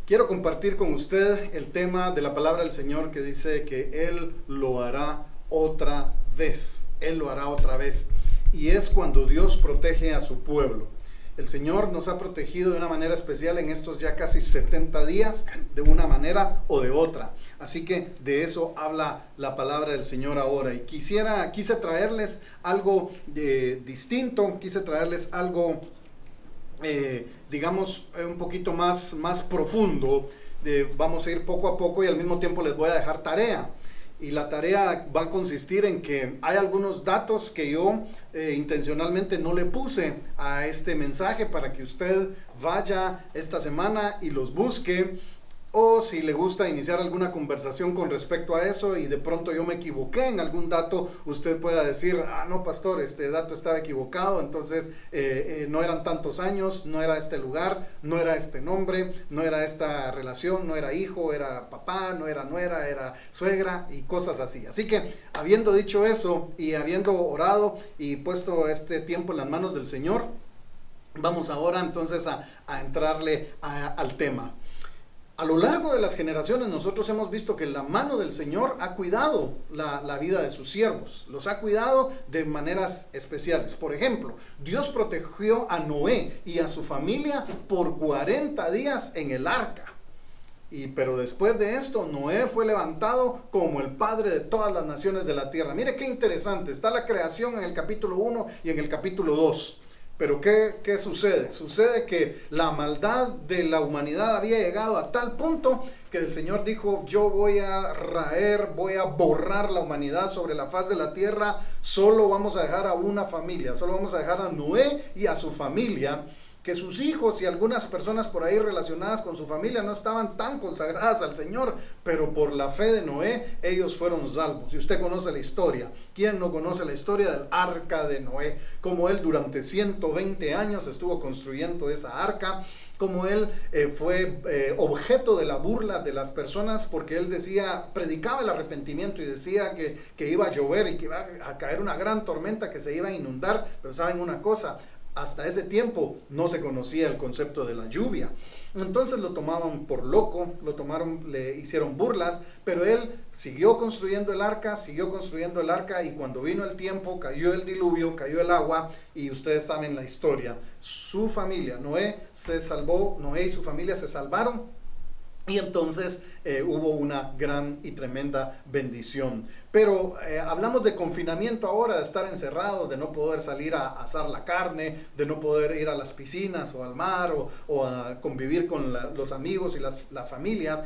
Quiero compartir con usted el tema de la palabra del Señor que dice que Él lo hará otra vez. Él lo hará otra vez. Y es cuando Dios protege a su pueblo. El Señor nos ha protegido de una manera especial en estos ya casi 70 días, de una manera o de otra. Así que de eso habla la palabra del Señor ahora. Y quise traerles algo distinto, quise traerles algo un poquito más profundo. Vamos a ir poco a poco y al mismo tiempo les voy a dejar tarea. Y la tarea va a consistir en que hay algunos datos que yo intencionalmente no le puse a este mensaje para que usted vaya esta semana y los busque. O si le gusta iniciar alguna conversación con respecto a eso y de pronto yo me equivoqué en algún dato, usted pueda decir, no pastor, este dato estaba equivocado, entonces no eran tantos años, no era este lugar, no era este nombre, no era esta relación, no era hijo, era papá, no era nuera, era suegra y cosas así. Así que habiendo dicho eso y habiendo orado y puesto este tiempo en las manos del Señor, vamos ahora entonces a entrarle al tema. A lo largo de las generaciones nosotros hemos visto que la mano del Señor ha cuidado la vida de sus siervos, los ha cuidado de maneras especiales. Por ejemplo, Dios protegió a Noé y a su familia por 40 días en el arca. Pero después de esto, Noé fue levantado como el padre de todas las naciones de la tierra. Mire qué interesante, está la creación en el capítulo 1 y en el capítulo 2. Pero ¿qué sucede? Sucede que la maldad de la humanidad había llegado a tal punto que el Señor dijo, yo voy a borrar la humanidad sobre la faz de la tierra, solo vamos a dejar a una familia, solo vamos a dejar a Noé y a su familia, que sus hijos y algunas personas por ahí relacionadas con su familia no estaban tan consagradas al Señor, pero por la fe de Noé ellos fueron salvos. Y usted conoce la historia. ¿Quién no conoce la historia del arca de Noé? Como él durante 120 años estuvo construyendo esa arca, como él fue objeto de la burla de las personas porque él predicaba el arrepentimiento y decía que iba a llover y que iba a caer una gran tormenta que se iba a inundar. Pero ¿saben una cosa? Hasta ese tiempo no se conocía el concepto de la lluvia. Entonces lo tomaban por loco, le hicieron burlas, pero él siguió construyendo el arca y cuando vino el tiempo, cayó el diluvio, cayó el agua y ustedes saben la historia. Su familia, Noé se salvó, Noé y su familia se salvaron. Y entonces hubo una gran y tremenda bendición. Pero hablamos de confinamiento ahora, de estar encerrados, de no poder salir a asar la carne, de no poder ir a las piscinas o al mar o a convivir con los amigos y la familia.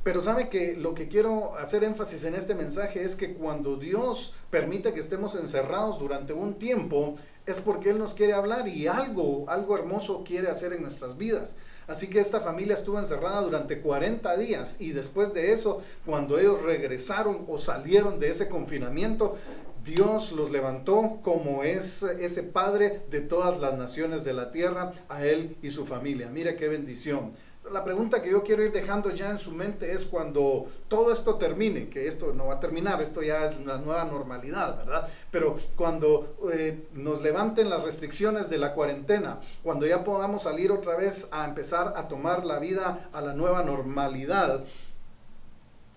Pero sabe que lo que quiero hacer énfasis en este mensaje es que cuando Dios permite que estemos encerrados durante un tiempo, es porque Él nos quiere hablar y algo hermoso quiere hacer en nuestras vidas. Así que esta familia estuvo encerrada durante 40 días y después de eso, cuando ellos regresaron o salieron de ese confinamiento, Dios los levantó como ese padre de todas las naciones de la tierra, a él y su familia. Mire qué bendición. La pregunta que yo quiero ir dejando ya en su mente es cuando todo esto termine, que esto no va a terminar, esto ya es una nueva normalidad, ¿verdad? Pero cuando nos levanten las restricciones de la cuarentena, cuando ya podamos salir otra vez a empezar a tomar la vida a la nueva normalidad,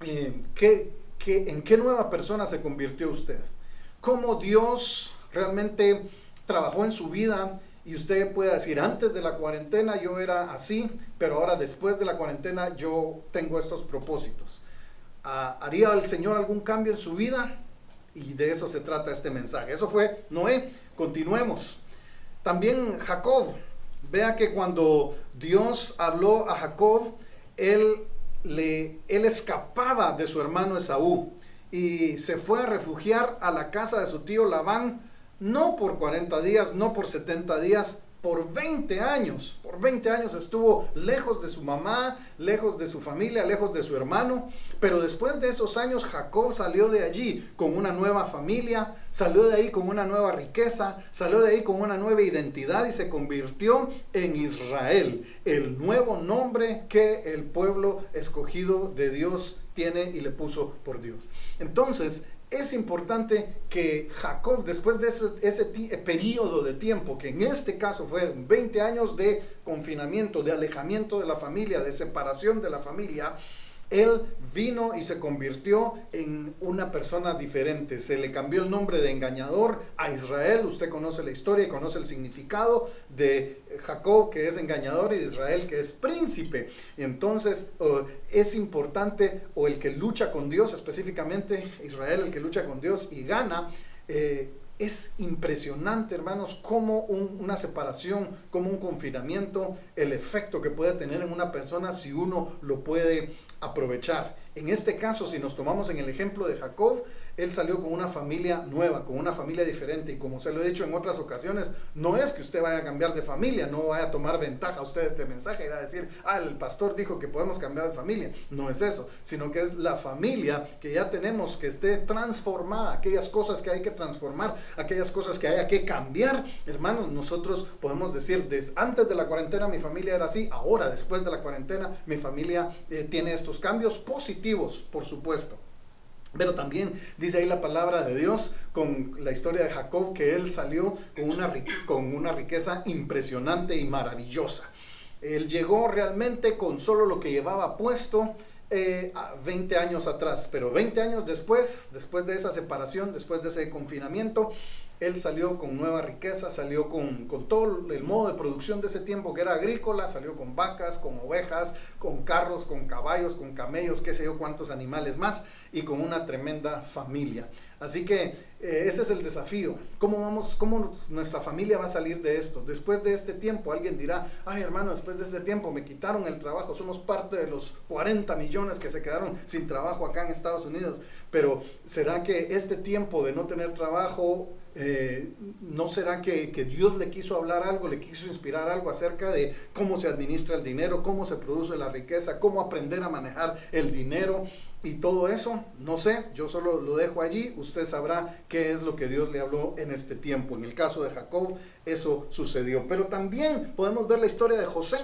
¿en qué nueva persona se convirtió usted? ¿Cómo Dios realmente trabajó en su vida? Y usted puede decir, antes de la cuarentena yo era así, pero ahora después de la cuarentena yo tengo estos propósitos. ¿Haría el Señor algún cambio en su vida? Y de eso se trata este mensaje. Eso fue Noé. Continuemos. También Jacob. Vea que cuando Dios habló a Jacob, él escapaba de su hermano Esaú y se fue a refugiar a la casa de su tío Labán. No por 40 días, no por 70 días, por 20 años. Por 20 años estuvo lejos de su mamá, lejos de su familia, lejos de su hermano. Pero después de esos años, Jacob salió de allí con una nueva familia, salió de ahí con una nueva riqueza, salió de ahí con una nueva identidad y se convirtió en Israel, el nuevo nombre que el pueblo escogido de Dios tiene y le puso por Dios. Entonces, es importante que Jacob, después de ese periodo de tiempo, que en este caso fueron 20 años de confinamiento, de alejamiento de la familia, de separación de la familia, él vino y se convirtió en una persona diferente. Se le cambió el nombre de engañador a Israel. Usted conoce la historia y conoce el significado de Jacob, que es engañador, y de Israel, que es príncipe. Y entonces es importante, o el que lucha con Dios, específicamente Israel, el que lucha con Dios y gana. Es impresionante, hermanos, como una separación, como un confinamiento, el efecto que puede tener en una persona si uno lo puede aprovechar. En este caso, si nos tomamos en el ejemplo de Jacob, él salió con una familia nueva, con una familia diferente, y como se lo he dicho en otras ocasiones, no es que usted vaya a cambiar de familia, no vaya a tomar ventaja usted de este mensaje y va a decir, el pastor dijo que podemos cambiar de familia. No es eso, sino que es la familia que ya tenemos, que esté transformada, aquellas cosas que hay que transformar, aquellas cosas que haya que cambiar. Hermanos, nosotros podemos decir, antes de la cuarentena mi familia era así, ahora después de la cuarentena mi familia tiene estos cambios positivos, por supuesto. Pero también dice ahí la palabra de Dios con la historia de Jacob, que él salió con una riqueza impresionante y maravillosa. Él llegó realmente con solo lo que llevaba puesto 20 años atrás, pero 20 años después de esa separación, después de ese confinamiento, él salió con nueva riqueza, salió con todo el modo de producción de ese tiempo que era agrícola, salió con vacas, con ovejas, con carros, con caballos, con camellos, qué sé yo cuántos animales más, y con una tremenda familia. Así que ese es el desafío. ¿Cómo nuestra familia va a salir de esto? Después de este tiempo, alguien dirá, hermano, después de este tiempo me quitaron el trabajo, somos parte de los 40 millones que se quedaron sin trabajo acá en Estados Unidos. Pero ¿será que este tiempo de no tener trabajo, no será que Dios le quiso hablar algo, le quiso inspirar algo acerca de cómo se administra el dinero, cómo se produce la riqueza, cómo aprender a manejar el dinero y todo eso? No sé, yo solo lo dejo allí, usted sabrá qué es lo que Dios le habló en este tiempo. En el caso de Jacob, eso sucedió. Pero también podemos ver la historia de José.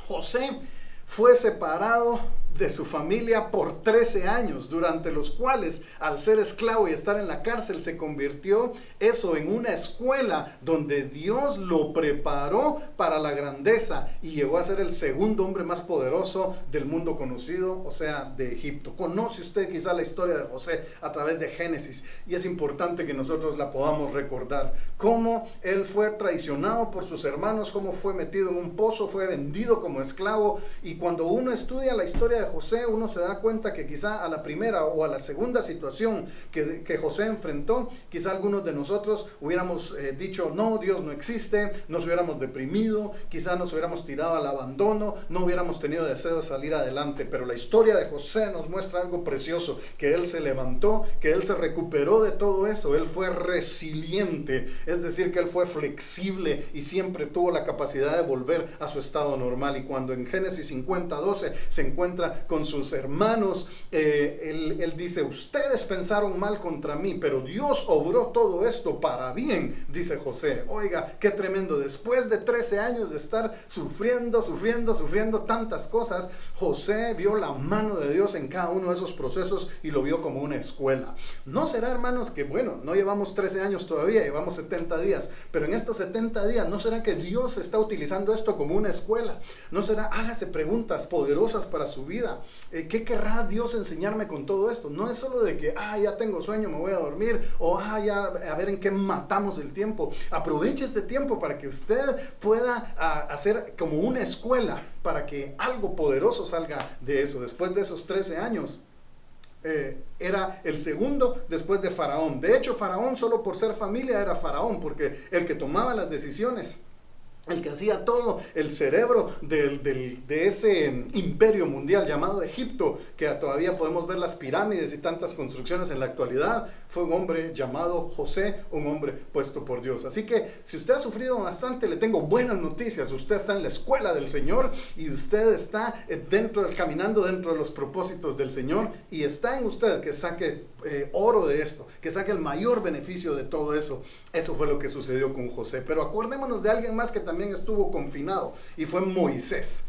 José fue separado de su familia por 13 años, durante los cuales, al ser esclavo y estar en la cárcel, se convirtió eso en una escuela donde Dios lo preparó para la grandeza y llegó a ser el segundo hombre más poderoso del mundo conocido, o sea, de Egipto. Conoce usted quizá la historia de José a través de Génesis, y es importante que nosotros la podamos recordar. Cómo él fue traicionado por sus hermanos, cómo fue metido en un pozo, fue vendido como esclavo, y cuando uno estudia la historia de José, uno se da cuenta que quizá a la primera o a la segunda situación que José enfrentó, quizá algunos de nosotros hubiéramos dicho, no, Dios no existe, nos hubiéramos deprimido, quizá nos hubiéramos tirado al abandono, no hubiéramos tenido deseo de salir adelante. Pero la historia de José nos muestra algo precioso, que él se levantó, que él se recuperó de todo eso, él fue resiliente, es decir, que él fue flexible y siempre tuvo la capacidad de volver a su estado normal. Y cuando en Génesis 50:12 se encuentra con sus hermanos, él dice, ustedes pensaron mal contra mí, pero Dios obró todo esto para bien, dice José. Oiga, qué tremendo. Después de 13 años de estar sufriendo tantas cosas, José vio la mano de Dios en cada uno de esos procesos y lo vio como una escuela. ¿No será, hermanos, que no llevamos 13 años todavía, llevamos 70 días, pero en estos 70 días, ¿no será que Dios está utilizando esto como una escuela? ¿No será? Hágase preguntas poderosas para su vida. ¿Qué querrá Dios enseñarme con todo esto? No es solo de que, ya tengo sueño, me voy a dormir, o ya a ver en qué matamos el tiempo. Aproveche este tiempo para que usted pueda hacer como una escuela, para que algo poderoso salga de eso. Después de esos 13 años, era el segundo después de Faraón. De hecho, Faraón, solo por ser familia, era Faraón, porque el que tomaba las decisiones, el que hacía todo, el cerebro de ese imperio mundial llamado Egipto, que todavía podemos ver las pirámides y tantas construcciones en la actualidad, fue un hombre llamado José, un hombre puesto por Dios. Así que si usted ha sufrido bastante, le tengo buenas noticias. Usted está en la escuela del Señor y usted está caminando dentro de los propósitos del Señor, y está en usted que saque oro de esto, que saque el mayor beneficio de todo eso. Eso fue lo que sucedió con José. Pero acordémonos de alguien más que también estuvo confinado, y fue Moisés.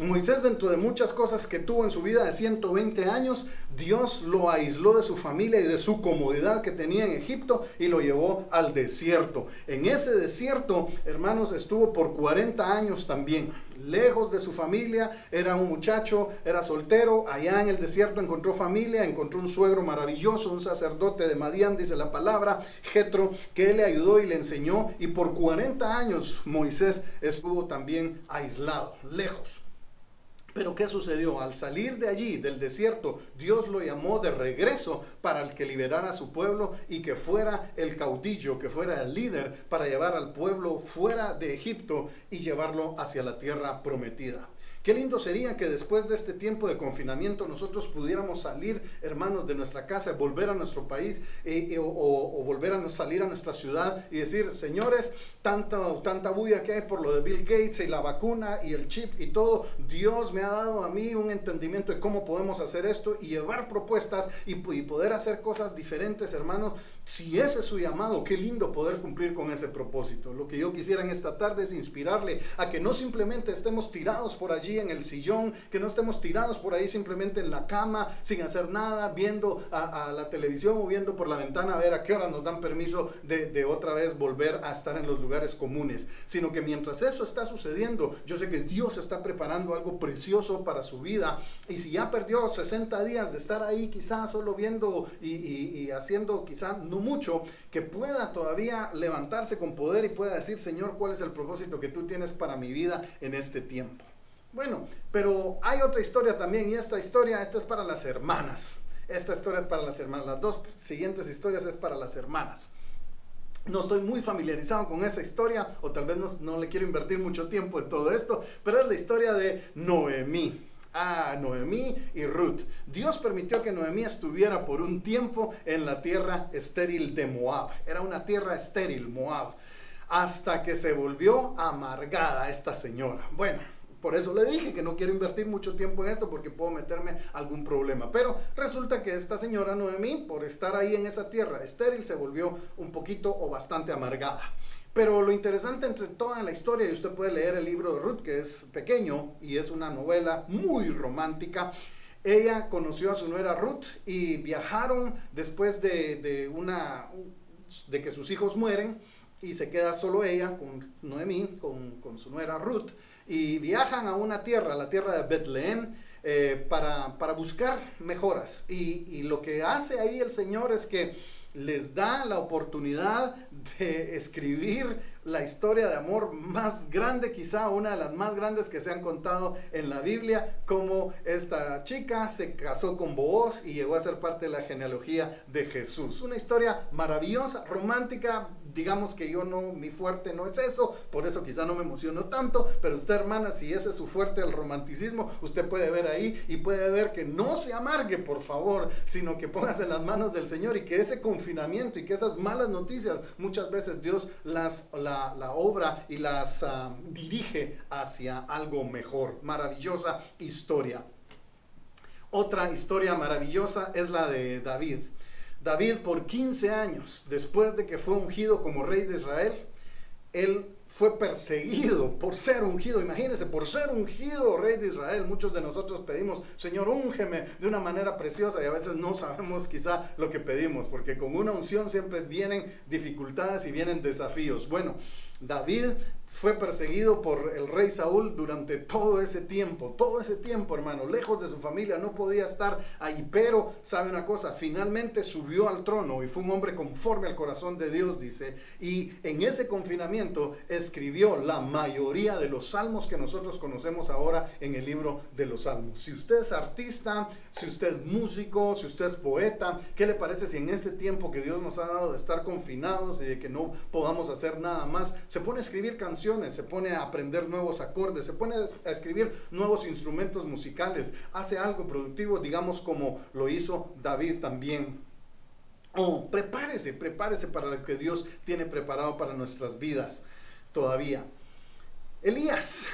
Moisés, dentro de muchas cosas que tuvo en su vida de 120 años, Dios lo aisló de su familia y de su comodidad que tenía en Egipto y lo llevó al desierto. En ese desierto, hermanos, estuvo por 40 años también, lejos de su familia. Era un muchacho, era soltero. Allá en el desierto encontró familia, encontró un suegro maravilloso, un sacerdote de Madián, dice la palabra, Jetro, que él le ayudó y le enseñó. Y por 40 años Moisés estuvo también aislado, lejos. Pero ¿qué sucedió? Al salir de allí, del desierto, Dios lo llamó de regreso para que liberara a su pueblo y que fuera el caudillo, que fuera el líder para llevar al pueblo fuera de Egipto y llevarlo hacia la tierra prometida. Qué lindo sería que después de este tiempo de confinamiento nosotros pudiéramos salir, hermanos, de nuestra casa, volver a nuestro país o volver a salir a nuestra ciudad y decir: señores, tanta bulla que hay por lo de Bill Gates y la vacuna y el chip y todo, Dios me ha dado a mí un entendimiento de cómo podemos hacer esto y llevar propuestas y poder hacer cosas diferentes, hermanos. Si ese es su llamado, qué lindo poder cumplir con ese propósito. Lo que yo quisiera en esta tarde es inspirarle a que no simplemente estemos tirados por allí en el sillón, que no estemos tirados por ahí simplemente en la cama sin hacer nada, viendo a la televisión o viendo por la ventana a ver a qué hora nos dan permiso de otra vez volver a estar en los lugares comunes, sino que mientras eso está sucediendo, yo sé que Dios está preparando algo precioso para su vida. Y si ya perdió 60 días de estar ahí quizás solo viendo y haciendo quizás no mucho, que pueda todavía levantarse con poder y pueda decir: Señor, ¿cuál es el propósito que tú tienes para mi vida en este tiempo? Bueno, pero hay otra historia también, y esta es para las hermanas. Esta historia es para las hermanas. Las dos siguientes historias es para las hermanas. No estoy muy familiarizado con esa historia, o tal vez no le quiero invertir mucho tiempo en todo esto, pero es la historia de Noemí. Noemí y Ruth. Dios permitió que Noemí estuviera por un tiempo en la tierra estéril de Moab. Era una tierra estéril, Moab, hasta que se volvió amargada esta señora. Bueno, por eso le dije que no quiero invertir mucho tiempo en esto, porque puedo meterme algún problema. Pero resulta que esta señora Noemí, por estar ahí en esa tierra estéril, se volvió un poquito o bastante amargada. Pero lo interesante entre toda la historia, y usted puede leer el libro de Ruth, que es pequeño y es una novela muy romántica. Ella conoció a su nuera Ruth y viajaron después de que sus hijos mueren, y se queda solo ella con Noemí, con su nuera Ruth, y viajan a una tierra, la tierra de Betlehem, para buscar mejoras. Y lo que hace ahí el Señor es que les da la oportunidad de escribir la historia de amor más grande, quizá una de las más grandes que se han contado en la Biblia, como esta chica se casó con Booz y llegó a ser parte de la genealogía de Jesús. Una historia maravillosa, romántica. Digamos que mi fuerte no es eso, por eso quizá no me emociono tanto, pero usted, hermana, si ese es su fuerte, el romanticismo, usted puede ver ahí y puede ver que no se amargue, por favor, sino que póngase en las manos del Señor, y que ese confinamiento y que esas malas noticias, muchas veces Dios la obra y las dirige hacia algo mejor. Maravillosa historia. Otra historia maravillosa es la de David. David, por 15 años, después de que fue ungido como rey de Israel, él fue perseguido por ser ungido. Imagínense, por ser ungido rey de Israel. Muchos de nosotros pedimos: Señor, úngeme de una manera preciosa, y a veces no sabemos quizá lo que pedimos, porque con una unción siempre vienen dificultades y vienen desafíos. Bueno, David fue perseguido por el rey Saúl durante todo ese tiempo, hermano, lejos de su familia, no podía estar ahí. Pero, ¿sabe una cosa? Finalmente subió al trono y fue un hombre conforme al corazón de Dios, dice, y en ese confinamiento escribió la mayoría de los salmos que nosotros conocemos ahora en el libro de los salmos. Si usted es artista, si usted es músico, si usted es poeta, ¿qué le parece si en ese tiempo que Dios nos ha dado de estar confinados y de que no podamos hacer nada más, se pone a escribir canciones, se pone a aprender nuevos acordes, se pone a escribir nuevos instrumentos musicales, hace algo productivo, digamos, como lo hizo David también? Prepárese para lo que Dios tiene preparado para nuestras vidas todavía. Elías,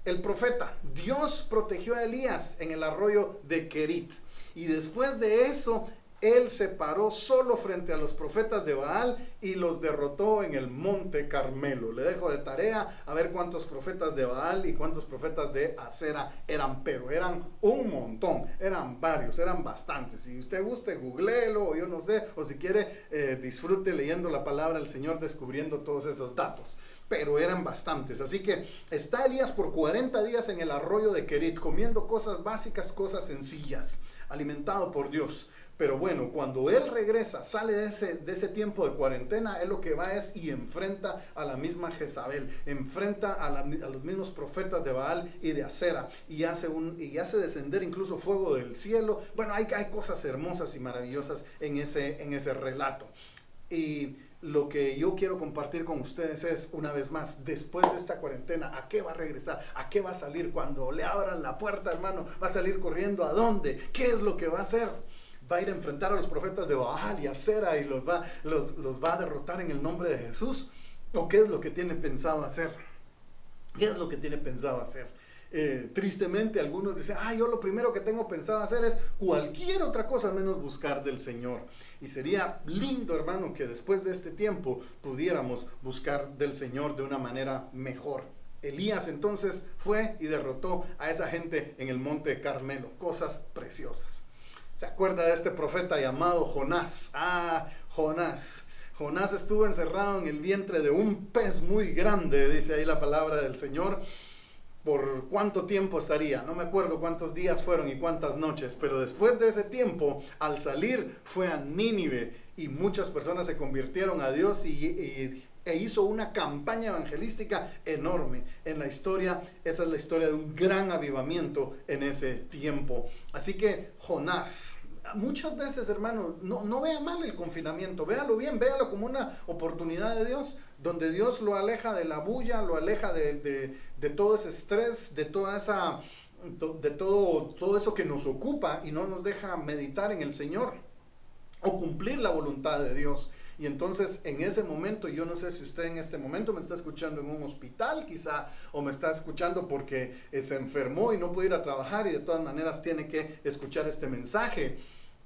el profeta. Dios protegió a Elías en el arroyo de Querit, y después de eso Él se paró solo frente a los profetas de Baal y los derrotó en el monte Carmelo. Le dejo de tarea a ver cuántos profetas de Baal y cuántos profetas de Acera eran, pero eran un montón, eran varios, eran bastantes. Si usted guste, googleelo, o yo no sé, o si quiere, disfrute leyendo la palabra del Señor, descubriendo todos esos datos. Pero eran bastantes. Así que está Elías por 40 días en el arroyo de Querit, comiendo cosas básicas, cosas sencillas, alimentado por Dios. Pero bueno, cuando él regresa, sale de ese tiempo de cuarentena, él lo que va es y enfrenta a la misma Jezabel, enfrenta a los mismos profetas de Baal y de Acera, y hace descender incluso fuego del cielo. Bueno, hay cosas hermosas y maravillosas en ese relato. Y lo que yo quiero compartir con ustedes es, una vez más, después de esta cuarentena, ¿a qué va a regresar? ¿A qué va a salir? Cuando le abran la puerta, hermano, ¿va a salir corriendo a dónde? ¿Qué es lo que va a hacer? Va a ir a enfrentar a los profetas de Baal y Acera y los va a derrotar en el nombre de Jesús. ¿O qué es lo que tiene pensado hacer? ¿Qué es lo que tiene pensado hacer? Tristemente algunos dicen, yo lo primero que tengo pensado hacer es cualquier otra cosa menos buscar del Señor. Y sería lindo, hermano, que después de este tiempo pudiéramos buscar del Señor de una manera mejor. Elías entonces fue y derrotó a esa gente en el monte Carmelo. Cosas preciosas. ¿Se acuerda de este profeta llamado Jonás? Jonás. Jonás estuvo encerrado en el vientre de un pez muy grande, dice ahí la palabra del Señor. ¿Por cuánto tiempo estaría? No me acuerdo cuántos días fueron y cuántas noches, pero después de ese tiempo, al salir, fue a Nínive y muchas personas se convirtieron a Dios e hizo una campaña evangelística enorme en la historia. Esa es la historia de un gran avivamiento en ese tiempo. Así que Jonás, muchas veces, hermano, no vea mal el confinamiento, véalo bien, véalo como una oportunidad de Dios, donde Dios lo aleja de la bulla, lo aleja de todo ese estrés, de todo eso que nos ocupa y no nos deja meditar en el Señor o cumplir la voluntad de Dios. Y entonces en ese momento, yo no sé si usted en este momento me está escuchando en un hospital quizá, o me está escuchando porque se enfermó y no puede ir a trabajar y de todas maneras tiene que escuchar este mensaje.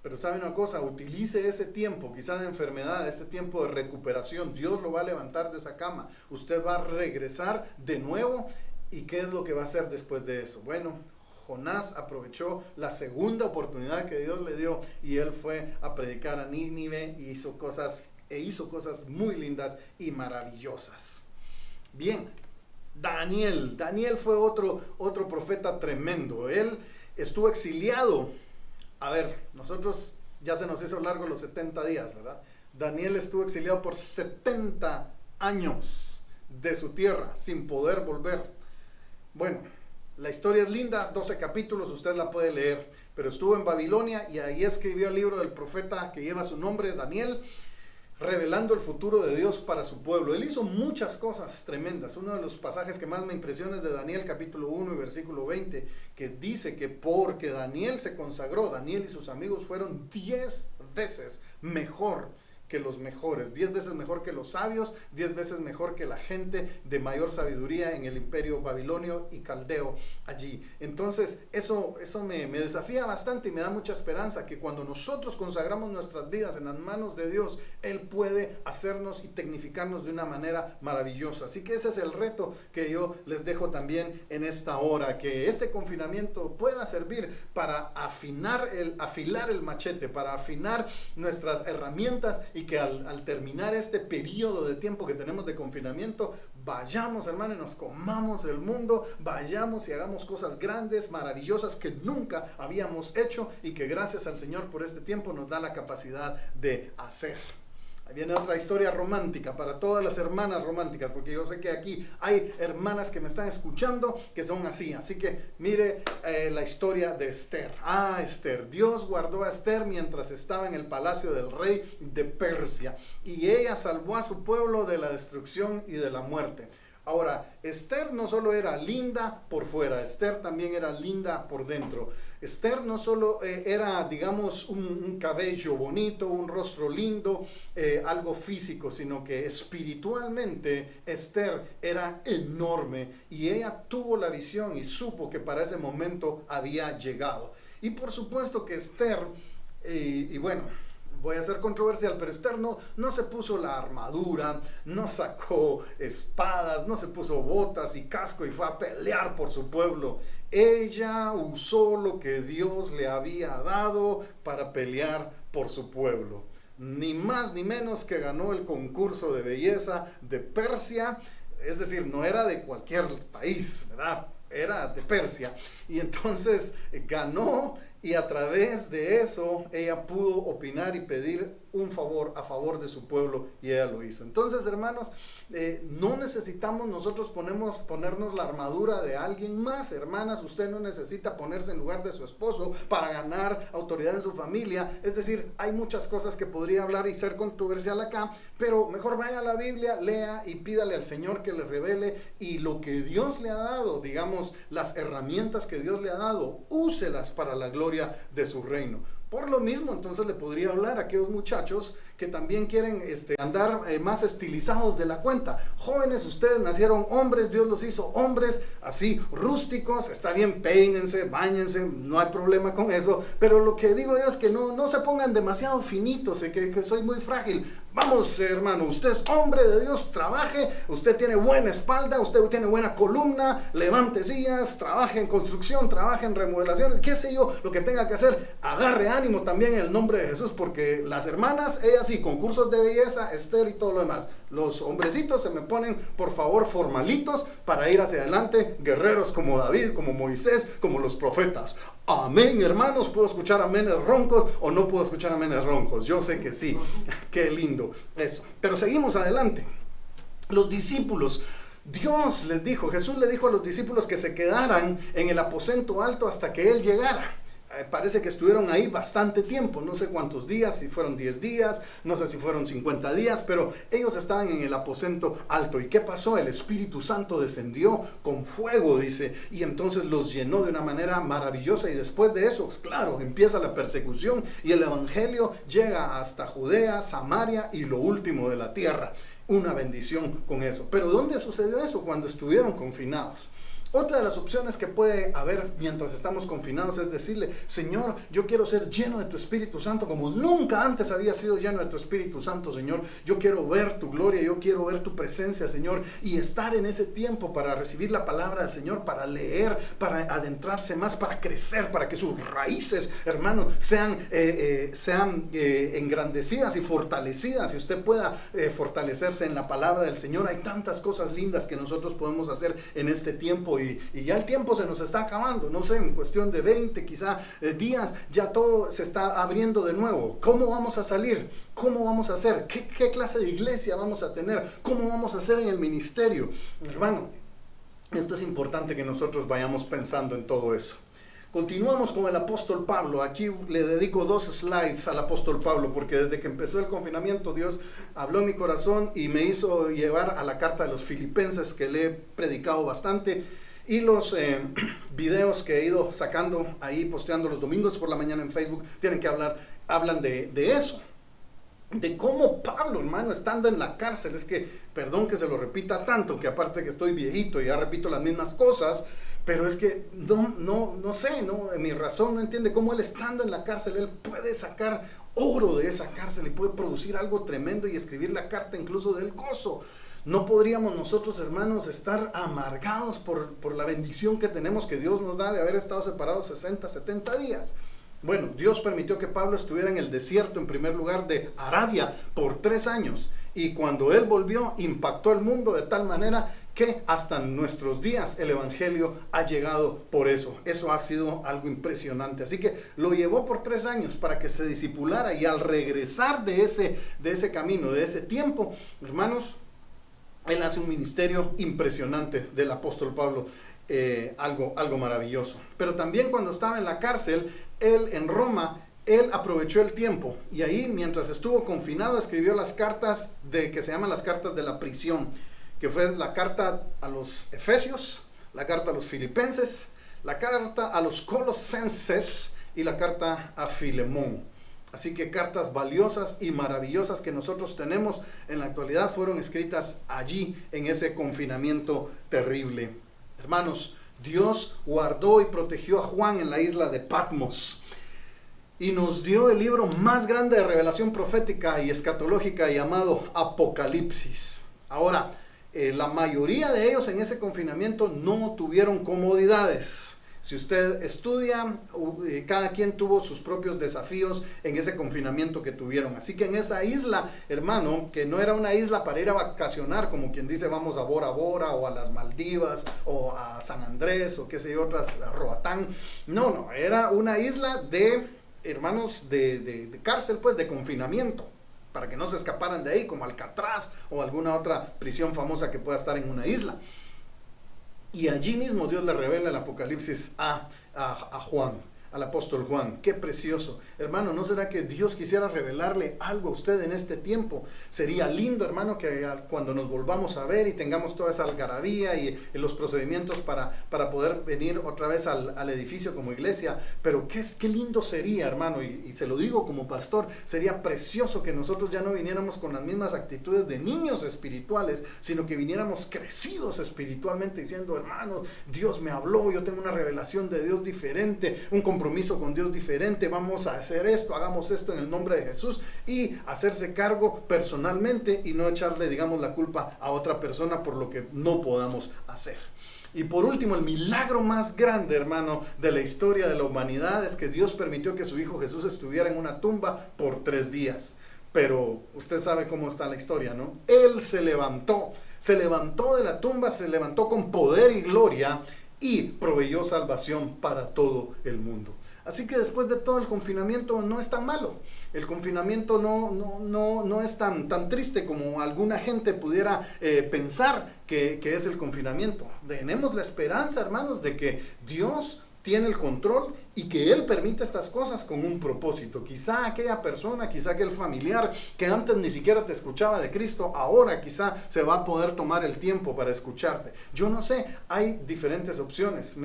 Pero sabe una cosa, utilice ese tiempo, quizá de enfermedad, este tiempo de recuperación. Dios lo va a levantar de esa cama. Usted va a regresar de nuevo. ¿Y qué es lo que va a hacer después de eso? Bueno, Jonás aprovechó la segunda oportunidad que Dios le dio y él fue a predicar a Nínive y hizo cosas muy lindas y maravillosas. Bien, Daniel fue otro profeta tremendo. Él estuvo exiliado. A ver, nosotros ya se nos hizo largo los 70 días, ¿verdad? Daniel estuvo exiliado por 70 años de su tierra sin poder volver. Bueno, la historia es linda, 12 capítulos, usted la puede leer, pero estuvo en Babilonia y ahí escribió el libro del profeta que lleva su nombre, Daniel, revelando el futuro de Dios para su pueblo. Él hizo muchas cosas tremendas. Uno de los pasajes que más me impresiona es de Daniel capítulo 1 y versículo 20, que dice que porque Daniel se consagró, Daniel y sus amigos fueron 10 veces mejor que los mejores, 10 veces mejor que los sabios, 10 veces mejor que la gente de mayor sabiduría en el imperio babilonio y caldeo allí. Entonces eso me desafía bastante y me da mucha esperanza que cuando nosotros consagramos nuestras vidas en las manos de Dios, Él puede hacernos y tecnificarnos de una manera maravillosa. Así que ese es el reto que yo les dejo también en esta hora, que este confinamiento pueda servir para afilar el machete, para afinar nuestras herramientas, y que al terminar este periodo de tiempo que tenemos de confinamiento, vayamos, hermano, y nos comamos el mundo, vayamos y hagamos cosas grandes, maravillosas que nunca habíamos hecho y que gracias al Señor por este tiempo nos da la capacidad de hacer. Ahí viene otra historia romántica para todas las hermanas románticas, porque yo sé que aquí hay hermanas que me están escuchando que son así. Así que mire la historia de Esther. Esther. Dios guardó a Esther mientras estaba en el palacio del rey de Persia y ella salvó a su pueblo de la destrucción y de la muerte. Ahora, Esther no solo era linda por fuera, Esther también era linda por dentro. Esther no solo era, digamos, un cabello bonito, un rostro lindo, algo físico, sino que espiritualmente Esther era enorme y ella tuvo la visión y supo que para ese momento había llegado. Y por supuesto que Esther, y bueno, voy a ser controversial, pero Esther no se puso la armadura, no sacó espadas, no se puso botas y casco y fue a pelear por su pueblo. Ella usó lo que Dios le había dado para pelear por su pueblo. Ni más ni menos que ganó el concurso de belleza de Persia, es decir, no era de cualquier país, ¿verdad? Era de Persia. Y entonces ganó, y a través de eso ella pudo opinar y pedir un favor a favor de su pueblo, y ella lo hizo. Entonces, hermanos, no necesitamos nosotros ponernos la armadura de alguien más. Hermanas, usted no necesita ponerse en lugar de su esposo para ganar autoridad en su familia. Es decir, hay muchas cosas que podría hablar y ser controversial acá, pero mejor vaya a la Biblia, lea y pídale al Señor que le revele, y lo que Dios le ha dado, digamos, las herramientas que Dios le ha dado, úselas para la gloria de su reino. Por lo mismo, entonces le podría hablar a aquellos muchachos que también quieren andar más estilizados de la cuenta. Jóvenes, ustedes nacieron hombres, Dios los hizo hombres así rústicos, está bien, peínense, báñense, no hay problema con eso, pero lo que digo yo es que no se pongan demasiado finitos, que soy muy frágil. Vamos, hermano, usted es hombre de Dios, trabaje, usted tiene buena espalda, usted tiene buena columna, levante sillas, trabaje en construcción, trabaje en remodelaciones, qué sé yo, lo que tenga que hacer, agarre ánimo también en el nombre de Jesús, porque las hermanas, ellas sí, concursos de belleza, Esther y todo lo demás. Los hombrecitos se me ponen, por favor, formalitos para ir hacia adelante, guerreros como David, como Moisés, como los profetas. Amén, hermanos. ¿Puedo escuchar amenes roncos o no puedo escuchar amenes roncos? Yo sé que sí. Qué lindo eso. Pero seguimos adelante. Los discípulos, Dios les dijo, Jesús le dijo a los discípulos que se quedaran en el aposento alto hasta que Él llegara. Parece que estuvieron ahí bastante tiempo, no sé cuántos días, si fueron 10 días, no sé si fueron 50 días, pero ellos estaban en el aposento alto. ¿Y qué pasó? El Espíritu Santo descendió con fuego, dice, y entonces los llenó de una manera maravillosa, y después de eso, claro, empieza la persecución y el evangelio llega hasta Judea, Samaria y lo último de la tierra. Una bendición con eso. Pero ¿dónde sucedió eso? Cuando estuvieron confinados. Otra de las opciones que puede haber mientras estamos confinados es decirle: Señor, yo quiero ser lleno de tu Espíritu Santo como nunca antes había sido lleno de tu Espíritu Santo, Señor. Yo quiero ver tu gloria, yo quiero ver tu presencia, Señor, y estar en ese tiempo para recibir la palabra del Señor, para leer, para adentrarse más, para crecer, para que sus raíces, hermano, sean engrandecidas y fortalecidas, y usted pueda fortalecerse en la palabra del Señor. Hay tantas cosas lindas que nosotros podemos hacer en este tiempo, y ya el tiempo se nos está acabando, no sé, en cuestión de 20 quizá días, ya todo se está abriendo de nuevo. ¿Cómo vamos a salir? ¿Cómo vamos a hacer? ¿Qué clase de iglesia vamos a tener? ¿Cómo vamos a hacer en el ministerio? Hermano, esto es importante que nosotros vayamos pensando en todo eso. Continuamos con el apóstol Pablo. Aquí le dedico 2 slides al apóstol Pablo, porque desde que empezó el confinamiento Dios habló en mi corazón y me hizo llevar a la carta de los Filipenses, que le he predicado bastante, y los videos que he ido sacando ahí, posteando los domingos por la mañana en Facebook, hablan de eso, de cómo Pablo, hermano, estando en la cárcel, es que, perdón que se lo repita tanto, que aparte que estoy viejito y ya repito las mismas cosas, pero es que no sé, mi razón no entiende cómo él, estando en la cárcel, él puede sacar oro de esa cárcel y puede producir algo tremendo y escribir la carta incluso del gozo. No podríamos nosotros, hermanos, estar amargados por la bendición que tenemos, que Dios nos da de haber estado separados 60, 70 días. Bueno, Dios permitió que Pablo estuviera en el desierto, en primer lugar, de Arabia por 3 años. Y cuando él volvió, impactó el mundo de tal manera que hasta nuestros días el evangelio ha llegado por eso. Eso ha sido algo impresionante. Así que lo llevó por 3 años para que se discipulara, y al regresar de ese camino, de ese tiempo, hermanos, él hace un ministerio impresionante del apóstol Pablo, algo maravilloso. Pero también cuando estaba en la cárcel, él en Roma, él aprovechó el tiempo, y ahí, mientras estuvo confinado, escribió las cartas que se llaman las cartas de la prisión, que fue la carta a los Efesios, la carta a los Filipenses, la carta a los Colosenses y la carta a Filemón. Así que cartas valiosas y maravillosas que nosotros tenemos en la actualidad fueron escritas allí, en ese confinamiento terrible. Hermanos, Dios guardó y protegió a Juan en la isla de Patmos. y nos dio el libro más grande de revelación profética y escatológica llamado Apocalipsis. Ahora, la mayoría de ellos en ese confinamiento no tuvieron comodidades. Si usted estudia, cada quien tuvo sus propios desafíos en ese confinamiento que tuvieron. Así que en esa isla, hermano, que no era una isla para ir a vacacionar, como quien dice vamos a Bora Bora o a las Maldivas o a San Andrés o qué sé yo, otras, a Roatán. No, era una isla de, hermanos, de cárcel, pues, de confinamiento, para que no se escaparan de ahí, como Alcatraz o alguna otra prisión famosa que pueda estar en una isla. Y allí mismo Dios le revela el Apocalipsis a Juan, al apóstol Juan. Qué precioso. Hermano, ¿no será que Dios quisiera revelarle algo a usted en este tiempo? Sería lindo, hermano, que cuando nos volvamos a ver y tengamos toda esa algarabía y los procedimientos para poder venir otra vez al edificio como iglesia. Pero qué lindo sería, hermano, y se lo digo como pastor, sería precioso que nosotros ya no viniéramos con las mismas actitudes de niños espirituales, sino que viniéramos crecidos espiritualmente diciendo, hermanos, Dios me habló, yo tengo una revelación de Dios diferente, un compromiso con Dios diferente, vamos a hacer esto, hagamos esto en el nombre de Jesús, y hacerse cargo personalmente y no echarle, digamos, la culpa a otra persona por lo que no podamos hacer. Y por último, el milagro más grande, hermano, de la historia de la humanidad es que Dios permitió que su Hijo Jesús estuviera en una tumba por 3 días. Pero usted sabe cómo está la historia, ¿no? Él se levantó de la tumba, se levantó con poder y gloria y proveyó salvación para todo el mundo. Así que después de todo, el confinamiento no es tan malo. El confinamiento no es tan triste como alguna gente pudiera pensar que es el confinamiento. Tenemos la esperanza, hermanos, de que Dios tiene el control y que Él permite estas cosas con un propósito. Quizá aquella persona, quizá aquel familiar que antes ni siquiera te escuchaba de Cristo, ahora quizá se va a poder tomar el tiempo para escucharte. Yo no sé, hay diferentes opciones.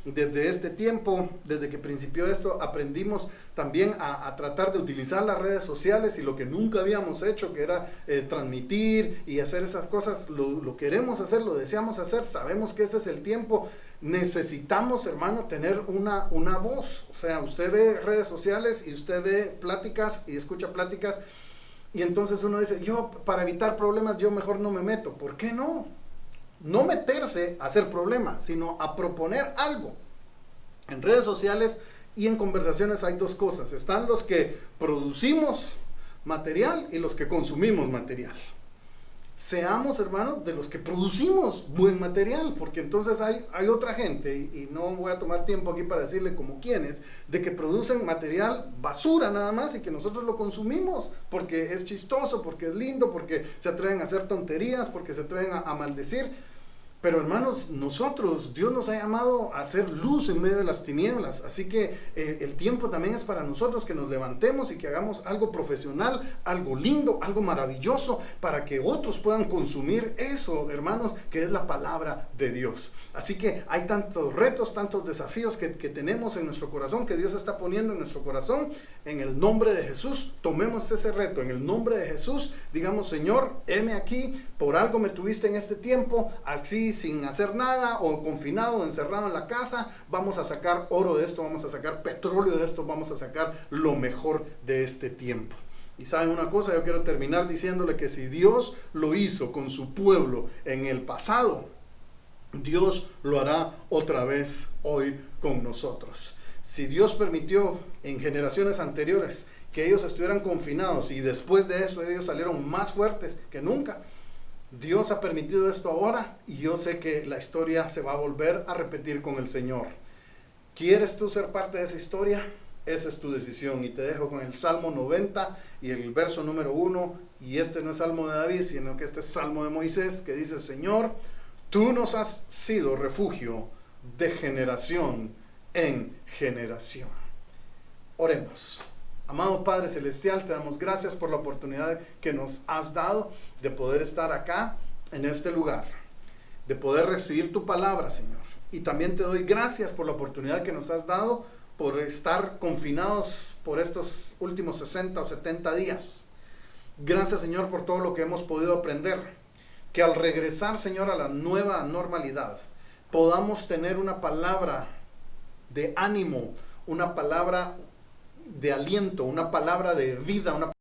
Desde este tiempo, desde que principió esto, aprendimos también a tratar de utilizar las redes sociales, y lo que nunca habíamos hecho, que era transmitir y hacer esas cosas, lo queremos hacer, lo deseamos hacer, sabemos que ese es el tiempo. Necesitamos, hermano, tener una voz. O sea, usted ve redes sociales y usted ve pláticas y escucha pláticas, y entonces uno dice, yo para evitar problemas yo mejor no me meto. ¿Por qué no? No meterse a hacer problemas, sino a proponer algo. En redes sociales y en conversaciones hay 2 cosas. Están los que producimos material y los que consumimos material. Seamos, hermanos, de los que producimos buen material, porque entonces hay otra gente, y no voy a tomar tiempo aquí para decirle como quiénes, de que producen material basura nada más y que nosotros lo consumimos porque es chistoso, porque es lindo, porque se atreven a hacer tonterías, porque se atreven a maldecir. Pero, hermanos, Dios nos ha llamado a hacer luz en medio de las tinieblas. Así que el tiempo también es para nosotros que nos levantemos y que hagamos algo profesional, algo lindo, algo maravilloso, para que otros puedan consumir eso, hermanos, que es la palabra de Dios. Así que hay tantos retos, tantos desafíos que tenemos en nuestro corazón, que Dios está poniendo en nuestro corazón. En el nombre de Jesús, tomemos ese reto. En el nombre de Jesús, digamos, Señor, heme aquí, por algo me tuviste en este tiempo, así sin hacer nada, o confinado, encerrado en la casa, vamos a sacar oro de esto, vamos a sacar petróleo de esto, vamos a sacar lo mejor de este tiempo. Y saben una cosa, yo quiero terminar diciéndole que si Dios lo hizo con su pueblo en el pasado, Dios lo hará otra vez hoy con nosotros. Si Dios permitió en generaciones anteriores que ellos estuvieran confinados y después de eso ellos salieron más fuertes que nunca, Dios ha permitido esto ahora, y yo sé que la historia se va a volver a repetir con el Señor. ¿Quieres tú ser parte de esa historia? Esa es tu decisión, y te dejo con el Salmo 90 y el verso número 1, y este no es Salmo de David, sino que este es Salmo de Moisés, que dice: Señor, tú nos has sido refugio de generación en generación. Oremos. Amado Padre Celestial, te damos gracias por la oportunidad que nos has dado de poder estar acá en este lugar, de poder recibir tu palabra, Señor. Y también te doy gracias por la oportunidad que nos has dado por estar confinados por estos últimos 60 o 70 días. Gracias, Señor, por todo lo que hemos podido aprender. Que al regresar, Señor, a la nueva normalidad, podamos tener una palabra de ánimo, una palabra de aliento, una palabra de vida, una